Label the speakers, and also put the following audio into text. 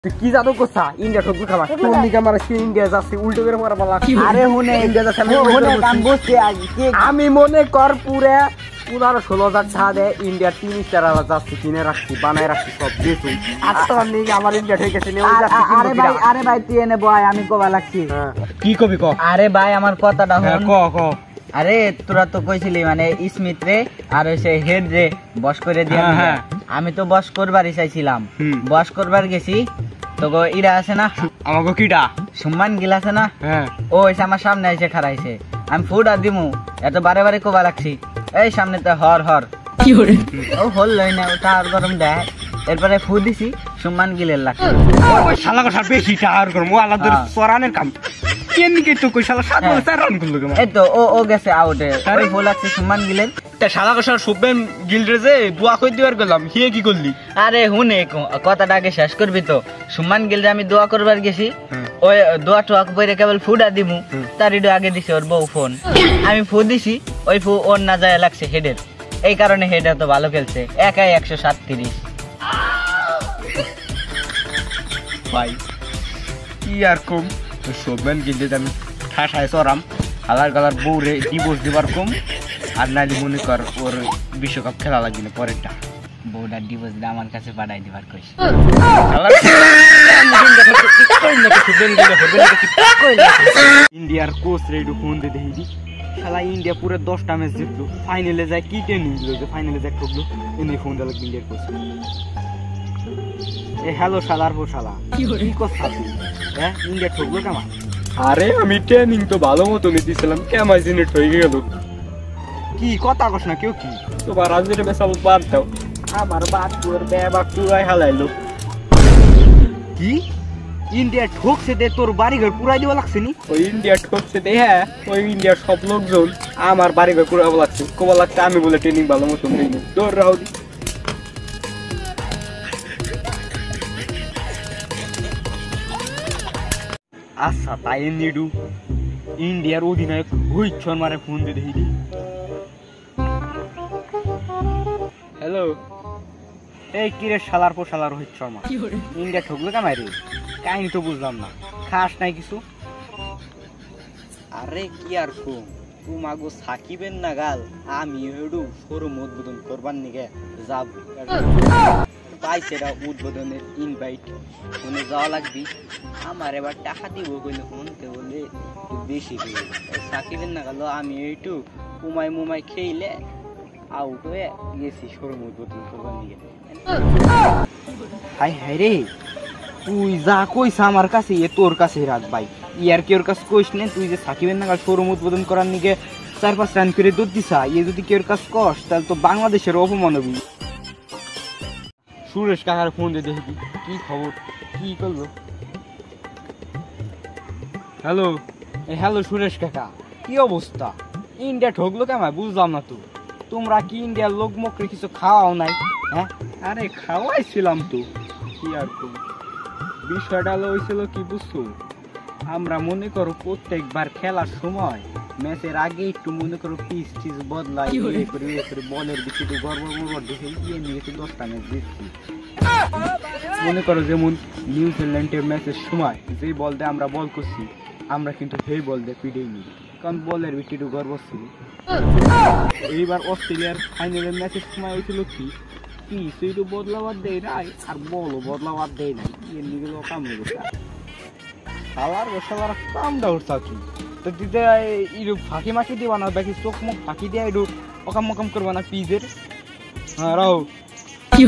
Speaker 1: কি জাদু করছা ইন্ডিয়া ঠকবো খাবার কোন দিকে আমার ইন্ডিয়া যাচ্ছে উল্টো করে মারা বলা আরে হুনে ইন্ডিয়া যাচ্ছে আমি মনে কর পুরে 15-16,000 টাকা দেয় ইন্ডিয়ার 3-4 আলা যাচ্ছে কিনে রাখছি বানায় রাখছি সব কিছু আচ্ছা নিয়ে আমার ইন্ডিয়া ঠিক আছে
Speaker 2: আরে ভাই তুই এনে বয় আমি কবা লাগছি
Speaker 1: কি কবি ক
Speaker 2: আরে ভাই আমার কথাটা হন
Speaker 1: ক ক
Speaker 2: আরে তোরা তো কইছিলি মানে স্মিথ রে আর সে হেড রে বস করে দিয়া আমি তো বস করবার চাইছিলাম বস করবার গেছি তো ইরা আছে না
Speaker 1: আমাকে কিডা
Speaker 2: সম্মান গিলা আছে না ও এসে আমার সামনে এসে খারাইছে আমি ফুড আর দিমু এত বারে বারে কোবা লাগছি এই সামনে তো হর হর ও হল লই না ওটা আর গরম দেয় এরপরে ফু দিছি সম্মান গিলের লাগছে
Speaker 1: ওই শালা কথা বেশি টার করমু আল্লাহ দর সরানের কাম কেনকে তো কই শালা 7 বলে 4 রান করলো কেমন
Speaker 2: এই তো ও গেছে আউটে ওই ফুল লাগছে সম্মান গিলের
Speaker 1: তা শালা কথা শুভেন গিলরে যে দোয়া কই দিবার গেলাম হিয়ে কি করলি
Speaker 2: আরে হুনে কথাটা আগে শেষ করবি তো সম্মান গিলরে আমি দোয়া করবার গেছি ওই দোয়া টোয়া কইরে কেবল ফুডা দিমু তার ইডো আগে দিছে ওর বউ ফোন আমি ফু দিছি ওই ফু ওর না যায় লাগছে হেডের এই কারণে হেডে তো ভালো খেলছে একাই 137
Speaker 1: ভাই কি আর কম শুভেন গিলরে আমি ঠাসায় সরাম হালার গালার বউরে ডিভোর্স দিবার কম আর নালি মনে কর ওর বিশ্বকাপ খেলা লাগবে না পরেরটা
Speaker 2: বউটা ডিভোর্স দিয়ে আমার কাছে পাঠাই দিবার কইস
Speaker 1: ইন্ডিয়ার কোচ রেডু ফোন দিয়ে দেখি শালা ইন্ডিয়া পুরো 10টা ম্যাচ জিতলো ফাইনালে যায় কি টেন নিল যে ফাইনালে যায় ঠকলো এনে ফোন দিল ইন্ডিয়ার কোচ এ হ্যালো শালার পো শালা কি করছ তুই হ্যাঁ ইন্ডিয়া ঠকলো কেমন আরে আমি ট্রেনিং তো ভালো মতো নিতেছিলাম কেমন জিনিস হয়ে গেল কি কথা কস না কেউ কি তোমার রাজনীতি বেসাল বাদ দাও আমার বাদ তোর বেবা পুরাই হালাইলো কি ইন্ডিয়া ঠকছে দে তোর বাড়িঘর পুরাই দিবা লাগছে নি ওই ইন্ডিয়া ঠকছে দে হ্যাঁ ওই ইন্ডিয়ার সব লোকজন আমার বাড়িঘর পুরাই লাগছে কোবা লাগছে আমি বলে ট্রেনিং ভালো মতো নিইনি তোর রাউদি আচ্ছা তাই নিডু ইন্ডিয়ার অধিনায়ক রোহিত শর্মারে ফোন দিয়ে দেখি হ্যালো এই কিরে শালার পো শালা রোহিত শর্মা ইন্ডিয়া ঠকলো কেমাই রে কাহিনি তো বুঝলাম না খাস নাই কিছু
Speaker 2: আরে কি আর কম তোমাগো সাকিবেন না গাল আমি হেডু শোরুম উদ্বোধন করবার নিগে যাব পাইছেরা উদ্বোধনের ইনভাইট মনে যাওয়া লাগবি আমার এবার টাকা দিব কইলে মনতে বলে বেশি করে সাকিবেন না গাল আমি এইটু মুমাই খেইলে আউট হয়ে গেছি শোরুম উদ্বোধন করবার নিগে
Speaker 1: হাই হাই রে তুই যা কইস আমার কাছে এ তোর কাছে রাখ ভাই ইয়ার কেউর কাছে কইস নে তুই যে সাকিবের নাগাল শোরুম উদ্বোধন করার নিগে 4-5 রান করে দৌড় দিছা ইয়ে যদি কেউর কাছে কস তাহলে তো বাংলাদেশের অপমান হবি সুরেশ কাকার ফোন দিয়ে দেখবি কি খবর কি করলো হ্যালো হ্যালো সুরেশ কাকা কি অবস্থা ইন্ডিয়া ঠকলো কেমন বুঝলাম না তো তোমরা কি ইন্ডিয়ার লোক মুখে কিছু খাওয়াও নাই হ্যাঁ আরে খাওয়াইছিলাম তো কি আর বিষয়টা হয়েছিল কি বুঝছো আমরা মনে করো প্রত্যেকবার খেলার সময় ম্যাচের আগে একটু মনে করো পিচ টিচ বদলাই করে বলের দিকে একটু গড়বড় দেখে গিয়ে নিয়ে 10টা ম্যাচ জিতছি মনে করো যেমন নিউজিল্যান্ডের ম্যাচের সময় যে বল দিয়ে আমরা বল করছি আমরা কিন্তু সেই বল দিয়ে পিড়েই নিই কারণ বলের ভিতরে একটু গর্ব ছিল এইবার অস্ট্রেলিয়ার ফাইনালের ম্যাচের সময় হয়েছিল কি পিছু বদলাবার দেয় নাই আর বলও বদলাবার দেয় নাই এমনিগুলো কাম হয়ে গেছে খালার বসাবার কামটা উঠছে কি তো দিতে একটু ফাঁকি মাকি দিবা না বাকি চোখ মুখ ফাঁকি দিয়ে একটু অকাম মকাম করবা না পিজের হ্যাঁ রাও কি